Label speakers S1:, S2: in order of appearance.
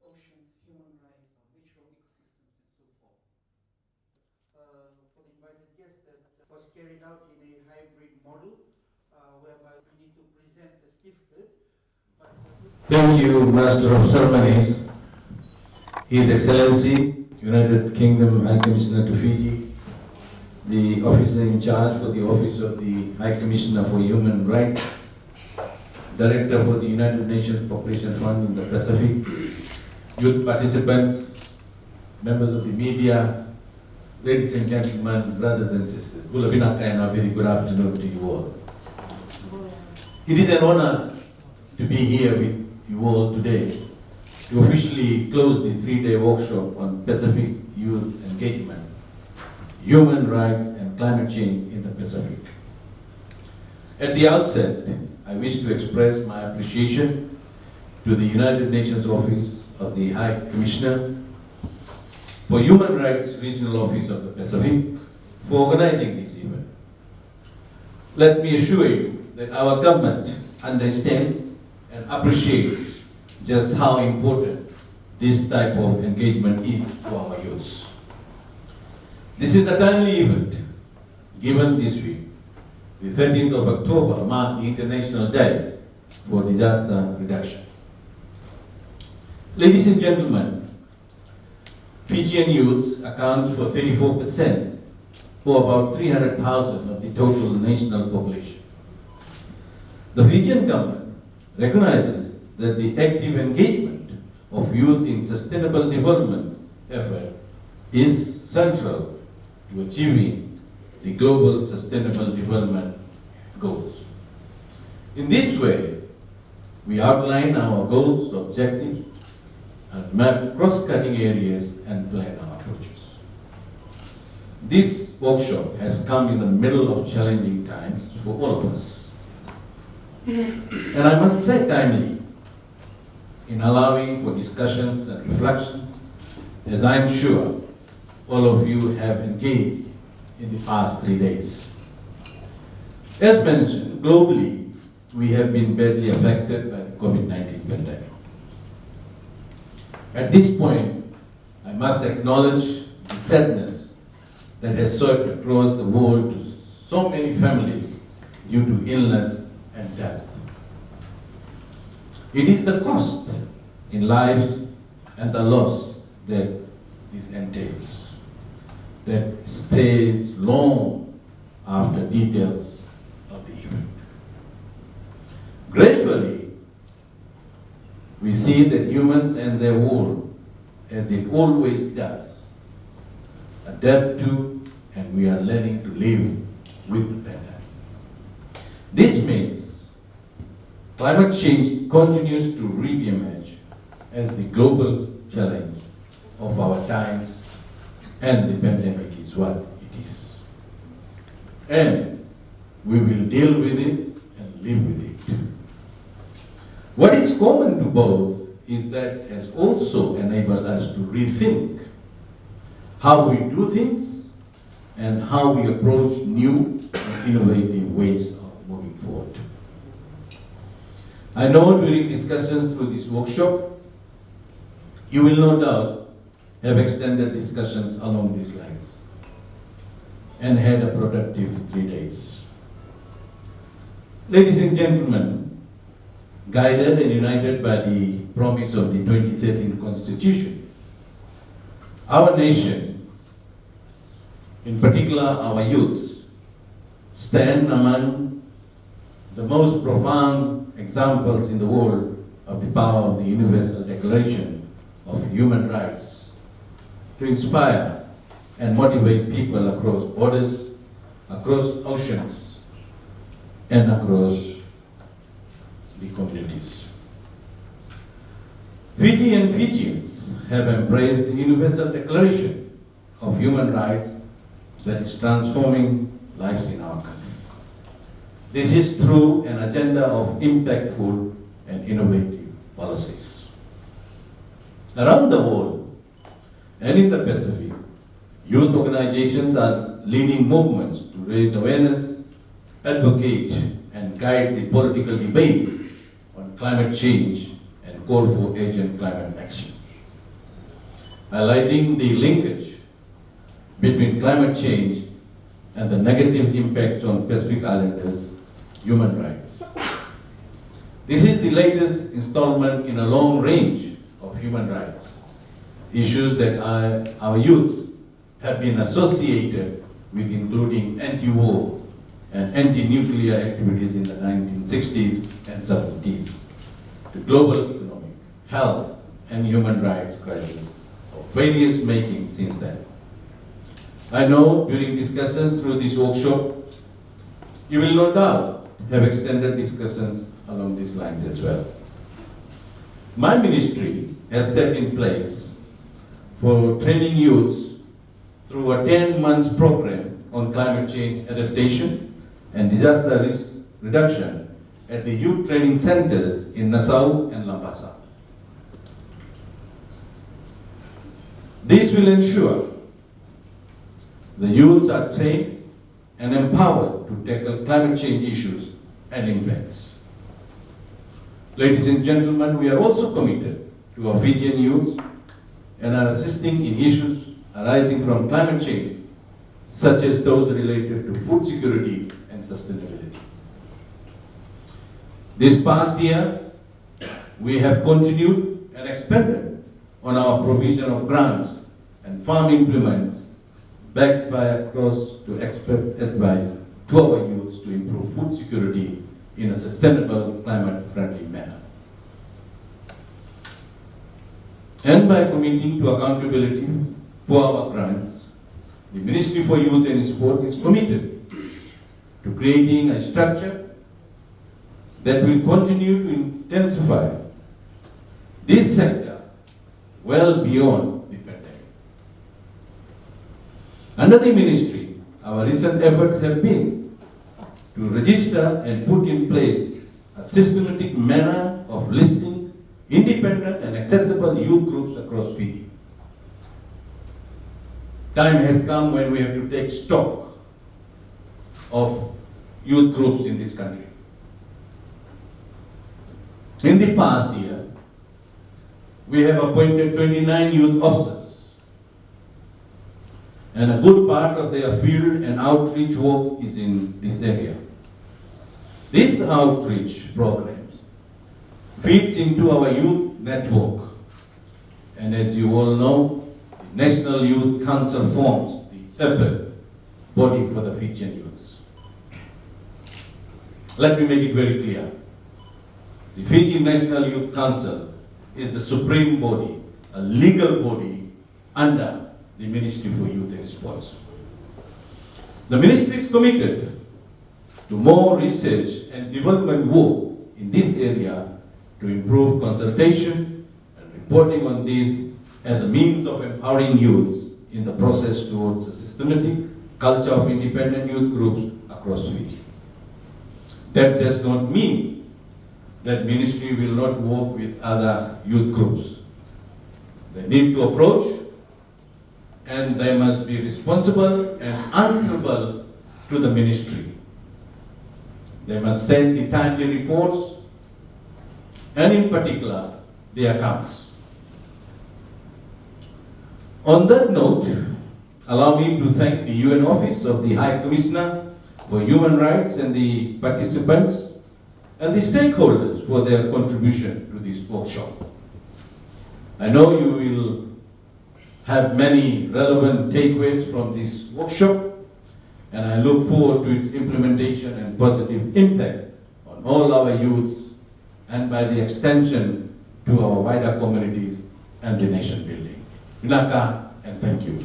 S1: oceans, human rights, natural ecosystems, and so forth. For the invited guests, that was carried out in a hybrid model, whereby we need to present the certificate.
S2: Thank you, Master of Ceremonies, His Excellency, United Kingdom High Commissioner to Fiji, the officer in charge for the Office of the High Commissioner for Human Rights, Director for the United Nations Population Fund in the Pacific, youth participants, members of the media, ladies and gentlemen, brothers and sisters. And a very good afternoon to you all. It is an honor to be here with you all today to officially close the 3-day workshop on Pacific youth engagement, human rights and climate change in the Pacific. At the outset, I wish to express my appreciation to the United Nations Office of the High Commissioner for Human Rights Regional Office of the Pacific for organizing this event. Let me assure you that our government understands and appreciates just how important this type of engagement is to our youths. This is a timely event, given this week, the 13th of October marked the International Day for Disaster Reduction. Ladies and gentlemen, Fijian youths accounts for 34%, or about 300,000 of the total national population. The Fijian government recognizes that the active engagement of youth in sustainable development effort is central to achieving the Global Sustainable Development Goals. In this way, we outline our goals, objectives, and map cross-cutting areas and plan our approaches. This workshop has come in the middle of challenging times for all of us. And I must say timely in allowing for discussions and reflections, as I'm sure all of you have engaged in the past 3 days. As mentioned, globally, we have been badly affected by the COVID-19 pandemic. At this point, I must acknowledge the sadness that has swept across the world to so many families due to illness and death. It is the cost in life and the loss that this entails that stays long after details of the event. Gradually, we see that humans and their world, as it always does, adapt to and we are learning to live with the pandemic. This means climate change continues to re-emerge as the global challenge of our times, and the pandemic is what it is. And we will deal with it and live with it. What is common to both is that has also enabled us to rethink how we do things and how we approach new and innovative ways of moving forward. I know during discussions through this workshop, you will no doubt have extended discussions along these lines and had a productive 3 days. Ladies and gentlemen, guided and united by the promise of the 2013 Constitution, our nation, in particular our youths, stand among the most profound examples in the world of the power of the Universal Declaration of Human Rights to inspire and motivate people across borders, across oceans, and across the communities. Fiji and Fijians have embraced the Universal Declaration of Human Rights that is transforming lives in our country. This is through an agenda of impactful and innovative policies. Around the world, and in the Pacific, youth organizations are leading movements to raise awareness, advocate, and guide the political debate on climate change and call for urgent climate action, highlighting the linkage between climate change and the negative impacts on Pacific Islanders' human rights. This is the latest installment in a long range of human rights issues that our youth have been associated with, including anti-war and anti-nuclear activities in the 1960s and 70s, the global economic, health, and human rights crisis of various makings since then. I know during discussions through this workshop, you will no doubt have extended discussions along these lines as well. My ministry has set in place for training youths through a 10-month program on climate change adaptation and disaster risk reduction at the youth training centers in Nassau and Lampasa. This will ensure the youths are trained and empowered to tackle climate change issues and impacts. Ladies and gentlemen, we are also committed to our Fijian youths and are assisting in issues arising from climate change, such as those related to food security and sustainability. This past year, we have continued and expanded on our provision of grants and farm implements backed by across to expert advice to our youths to improve food security in a sustainable, climate-friendly manner. And by committing to accountability for our grants, the Ministry for Youth and Sport is committed to creating a structure that will continue to intensify this sector well beyond the pandemic. Under the ministry, our recent efforts have been to register and put in place a systematic manner of listing independent and accessible youth groups across Fiji. Time has come when we have to take stock of youth groups in this country. In the past year, we have appointed 29 youth officers, and a good part of their field and outreach work is in this area. This outreach program feeds into our youth network, and as you all know, the National Youth Council forms the upper body for the Fijian youths. Let me make it very clear. The Fiji National Youth Council is the supreme body, a legal body under the Ministry for Youth and Sports. The ministry is committed to more research and development work in this area to improve consultation and reporting on this as a means of empowering youth in the process towards a systematic culture of independent youth groups across Fiji. That does not mean that ministry will not work with other youth groups. They need to approach, and they must be responsible and answerable to the ministry. They must send the timely reports, and in particular, the accounts. On that note, allow me to thank the UN Office of the High Commissioner for Human Rights and the participants and the stakeholders for their contribution to this workshop. I know you will have many relevant takeaways from this workshop, and I look forward to its implementation and positive impact on all our youths and by the extension to our wider communities and the nation building. Vinaka, and thank you.